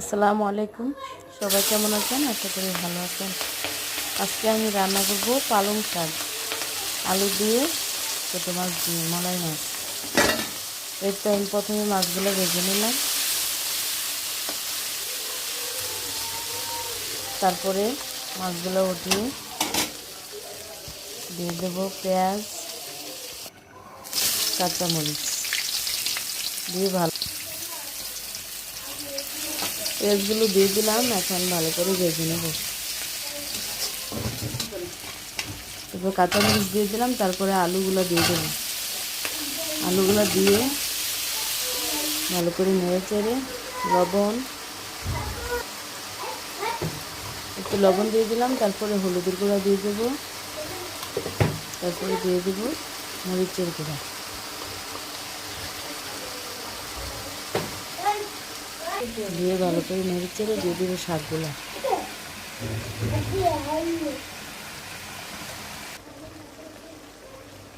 আসসালামু আলাইকুম। সবাই কেমন আছেন? আশা করি ভালো আছেন। আজকে আমি রান্না করব পালং শাক আলু দিয়ে, ছোটো মাছ দিয়ে, মলাই মাছ। এর তো আমি প্রথমে মাছগুলো ভেজে নিলাম, তারপরে মাছগুলো উঠিয়ে দিয়ে দেবো পেঁয়াজ, কাঁচামরিচ দিয়ে ভালো, পেঁয়াজগুলো দিয়ে দিলাম। এখন ভালো করে ভেজে নেব। তারপর কাঁচামরিচ দিয়ে দিলাম, তারপরে আলুগুলো দিয়ে দেবো। আলুগুলো দিয়ে ভালো করে নেড়ে চেড়ে একটু লবণ দিয়ে দিলাম, তারপরে হলুদের গুঁড়া দিয়ে দেবো, তারপরে দিয়ে দেবো মরিচের গুঁড়া দিয়ে ভালো করে নেড়ে চেড়ে দিয়ে দেবো শাকগুলো।